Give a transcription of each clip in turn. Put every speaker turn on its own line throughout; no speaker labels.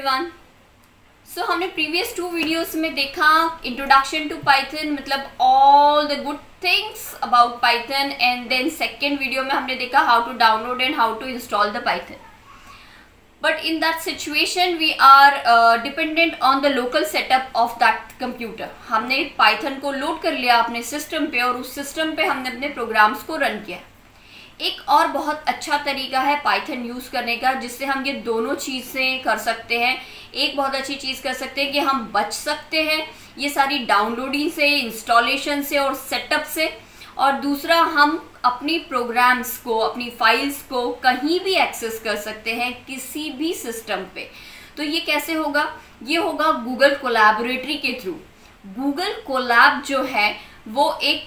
Everyone. सो हमने previous 2 videos में देखा इंट्रोडक्शन टू पाइथन, मतलब all the good things about Python, and then second video में हमने देखा how to download and how to install the Python. But in that situation we are dependent on the local setup of that computer. हमने Python को load कर लिया अपने system पे और उस सिस्टम पे हमने अपने प्रोग्राम्स को रन किया. एक और बहुत अच्छा तरीका है पाइथन यूज़ करने का जिससे हम ये दोनों चीज़ें कर सकते हैं. एक बहुत अच्छी चीज़ कर सकते हैं कि हम बच सकते हैं ये सारी डाउनलोडिंग से, इंस्टॉलेशन से और सेटअप से, और दूसरा हम अपनी प्रोग्राम्स को, अपनी फाइल्स को कहीं भी एक्सेस कर सकते हैं किसी भी सिस्टम पे. तो ये कैसे होगा? ये होगा गूगल कोलैबोरेटरी के थ्रू. गूगल कोलैब जो है वो एक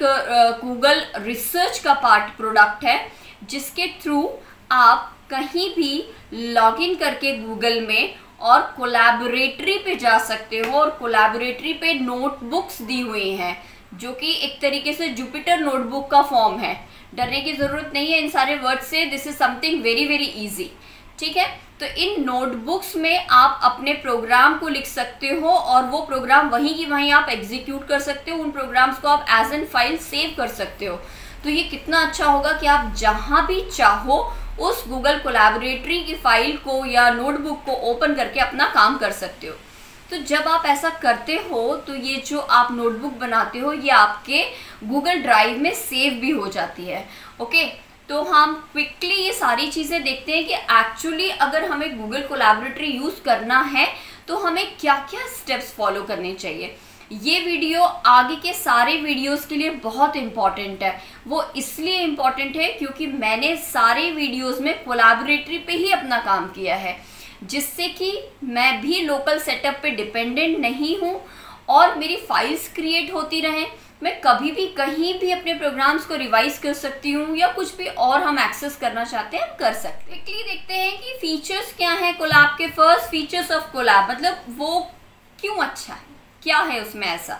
गूगल रिसर्च का प्रोडक्ट है जिसके थ्रू आप कहीं भी लॉगिन करके गूगल में और कोलैबोरेटरी पे जा सकते हो. और कोलैबोरेटरी पे नोटबुक्स दी हुई हैं जो कि एक तरीके से जुपिटर नोटबुक का फॉर्म है. डरने की ज़रूरत नहीं है इन सारे वर्ड से. This is something very very easy. ठीक है, तो इन नोटबुक्स में आप अपने प्रोग्राम को लिख सकते हो और वो प्रोग्राम वहीं की वहीं आप एग्जीक्यूट कर सकते हो. उन प्रोग्राम्स को आप एज एन फाइल सेव कर सकते हो. तो ये कितना अच्छा होगा कि आप जहाँ भी चाहो उस गूगल कोलैबोरेटरी की फाइल को या नोटबुक को ओपन करके अपना काम कर सकते हो. तो जब आप ऐसा करते हो तो ये जो आप नोटबुक बनाते हो ये आपके गूगल ड्राइव में सेव भी हो जाती है. ओके, तो हम क्विकली ये सारी चीज़ें देखते हैं कि एक्चुअली अगर हमें गूगल कोलैबोरेटरी यूज़ करना है तो हमें क्या क्या स्टेप्स फॉलो करने चाहिए. ये वीडियो आगे के सारे वीडियोस के लिए बहुत इम्पॉर्टेंट है. वो इसलिए इम्पॉर्टेंट है क्योंकि मैंने सारे वीडियोस में कोलैबोरेटरी पे ही अपना काम किया है जिससे कि मैं भी लोकल सेटअप पे डिपेंडेंट नहीं हूँ और मेरी फाइल्स क्रिएट होती रहें. मैं कभी भी कहीं भी अपने प्रोग्राम्स को रिवाइज कर सकती हूँ या कुछ भी और हम एक्सेस करना चाहते हैं कर सकते हैं. क्विकली देखते हैं कि फीचर्स क्या हैं कोलैब के. फर्स्ट फीचर्स ऑफ कोलैब, मतलब वो क्यों अच्छा है, क्या है उसमें ऐसा.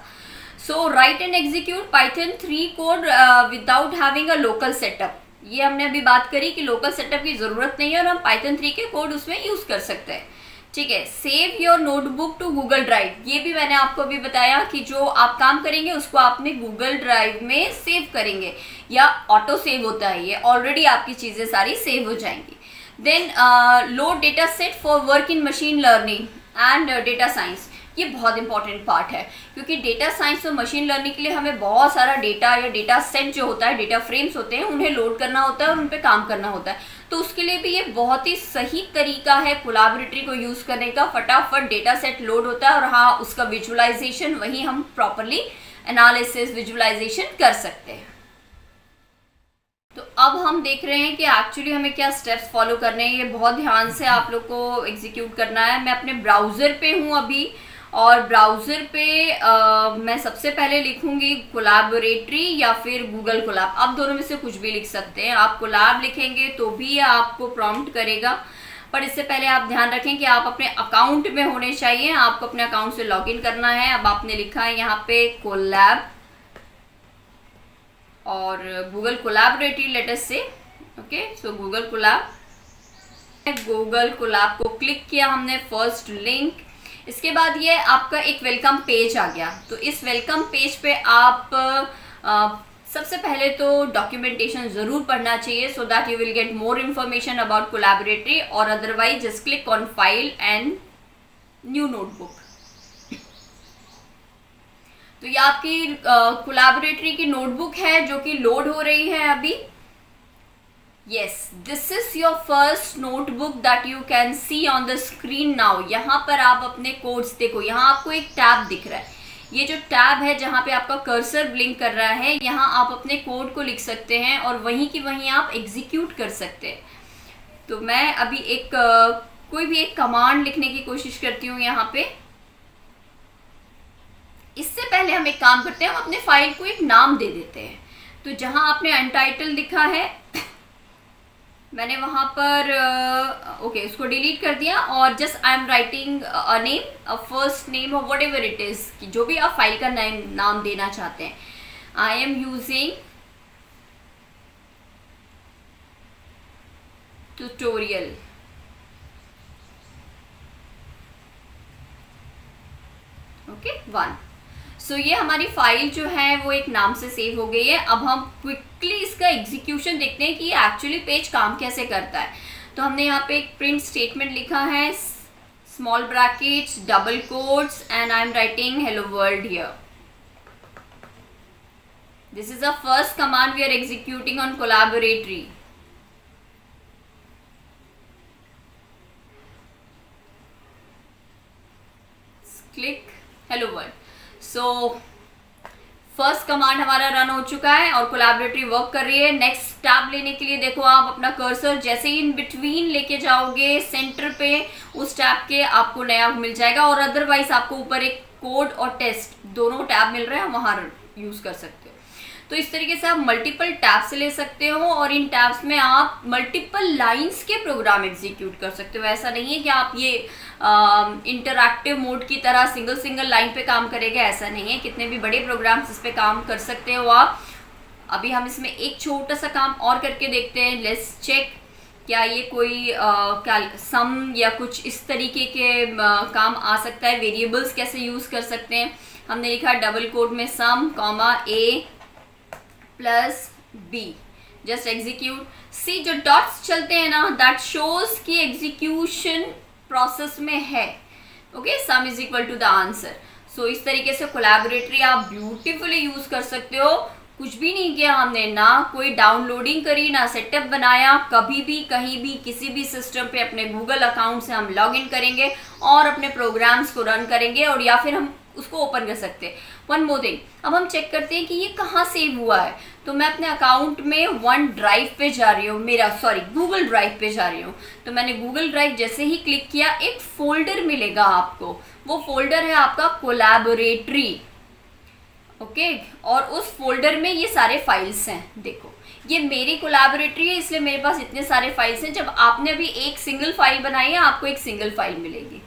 So write and execute Python 3 code without having a local setup. ये हमने अभी बात करी कि लोकल सेटअप की ज़रूरत नहीं है और हम पाइथन 3 के कोड उसमें यूज़ कर सकते हैं. ठीक है. Save your notebook to Google Drive. ये भी मैंने आपको अभी बताया कि जो आप काम करेंगे उसको आपने गूगल ड्राइव में सेव करेंगे या ऑटो सेव होता है, ये ऑलरेडी आपकी चीज़ें सारी सेव हो जाएंगी. Then load data set for work in machine learning and data science. ये बहुत इंपॉर्टेंट पार्ट है क्योंकि डेटा साइंस और मशीन लर्निंग के लिए हमें बहुत सारा डेटा या डेटा सेट जो होता है, डेटा फ्रेम्स होते हैं, उन्हें लोड करना होता है और उन पर काम करना होता है. तो उसके लिए भी ये बहुत ही सही तरीका है कोलैबोरेटरी को यूज़ करने का. फटाफट डेटा सेट लोड होता है और हाँ, उसका विजुअलाइजेशन वहीं हम प्रॉपरली एनालिसिस विजुअलाइजेशन कर सकते हैं. तो अब हम देख रहे हैं कि एक्चुअली हमें क्या स्टेप्स फॉलो करने हैं. ये बहुत ध्यान से आप लोग को एग्जीक्यूट करना है. मैं अपने ब्राउज़र पे हूँ अभी और ब्राउज़र पे मैं सबसे पहले लिखूंगी कोलैबोरेटरी या फिर गूगल कोलैब. आप दोनों में से कुछ भी लिख सकते हैं. आप कोलैब लिखेंगे तो भी आपको प्रॉम्प्ट करेगा, पर इससे पहले आप ध्यान रखें कि आप अपने अकाउंट में होने चाहिए. आपको अपने अकाउंट से लॉगिन करना है. अब आपने लिखा है यहाँ पे कोलैब और गूगल कोलैबोरेटरी लेटर से. ओके, सो गूगल कोलैब को क्लिक किया हमने, फर्स्ट लिंक. इसके बाद ये आपका एक वेलकम पेज आ गया. तो इस वेलकम पेज पे आप सबसे पहले तो डॉक्यूमेंटेशन ज़रूर पढ़ना चाहिए so that you will get more information about Colaboratory, और otherwise just click on file and new notebook. तो ये आपकी कोलैबोरेटरी की नोटबुक है जो कि लोड हो रही है अभी. Yes, this is your first notebook that you can see on the screen now. यहाँ पर आप अपने कोड्स देखो. यहाँ आपको एक टैब दिख रहा है. ये जो टैब है जहाँ पे आपका कर्सर ब्लिंक कर रहा है, यहाँ आप अपने कोड को लिख सकते हैं और वहीं की वहीं आप एग्जीक्यूट कर सकते हैं. तो मैं अभी कोई भी एक कमांड लिखने की कोशिश करती हूँ यहाँ पे. इससे पहले हम एक काम करते हैं, हम अपने फाइल को एक नाम दे देते हैं. तो जहाँ आपने अनटाइटल लिखा है मैंने वहाँ पर ओके उसको डिलीट कर दिया और just I am writing a name, a first name और वट एवर इट इज़, जो भी आप फाइल का नाम देना चाहते हैं. I am using tutorial. Okay 1। सो ये हमारी फाइल जो है वो एक नाम से सेव हो गई है। अब हम क्विकली इसका एग्जीक्यूशन देखते हैं कि ये एक्चुअली पेज काम कैसे करता है। तो हमने यहाँ पे एक प्रिंट स्टेटमेंट लिखा है, small brackets, double quotes, and I am writing hello world here. This is the first command we are executing on Colaboratory. Click hello world. So first command हमारा रन हो चुका है और कोलैबोरेटरी वर्क कर रही है। नेक्स्ट टैब लेने के लिए देखो आप अपना कर्सर जैसे ही इन बिटवीन लेके जाओगे सेंटर पे, उस टैब के आपको नया मिल जाएगा, और अदरवाइज आपको ऊपर एक कोड और टेस्ट दोनों टैब मिल रहे हैं, वहां यूज कर सकते हो। तो इस तरीके से आप मल्टीपल टैब्स ले सकते हो और इन टैब्स में आप मल्टीपल लाइंस के प्रोग्राम एग्जीक्यूट कर सकते हो। ऐसा नहीं है कि आप ये इंटरैक्टिव मोड की तरह सिंगल लाइन पे काम करेगा, ऐसा नहीं है। कितने भी बड़े प्रोग्राम्स इस पे काम कर सकते हो आप। अभी हम इसमें एक छोटा सा काम और करके देखते हैं। लेट्स चेक क्या ये कोई सम या कुछ इस तरीके के काम आ सकता है। वेरिएबल्स कैसे यूज कर सकते हैं। हमने लिखा डबल कोट में sum comma A plus B, just execute. See जो डॉट्स चलते हैं ना, that shows the execution process में है। Okay, sum is equal to the answer. So इस तरीके से कोलैबोरेटरी आप ब्यूटीफुली यूज कर सकते हो। कुछ भी नहीं किया हमने, ना कोई डाउनलोडिंग करी, ना सेटअप बनाया। कभी भी कहीं भी किसी भी सिस्टम पे अपने गूगल अकाउंट से हम लॉग इन करेंगे और अपने प्रोग्राम्स को रन करेंगे, और या फिर हम उसको ओपन कर सकते हैं। वन मोर थिंग, अब हम चेक करते हैं कि ये कहाँ सेव हुआ है। तो मैं अपने अकाउंट में वन ड्राइव पे जा रही हूँ, गूगल ड्राइव पे जा रही हूँ। तो मैंने गूगल ड्राइव जैसे ही क्लिक किया, एक फोल्डर मिलेगा आपको। वो फोल्डर है आपका कोलैबोरेटरी। ओके, और उस फोल्डर में ये सारे फाइल्स हैं। देखो ये मेरी कोलैबोरेटरी है, इसलिए मेरे पास इतने सारे फाइल्स हैं। जब आपने अभी एक सिंगल फाइल बनाई है, आपको एक सिंगल फाइल मिलेगी।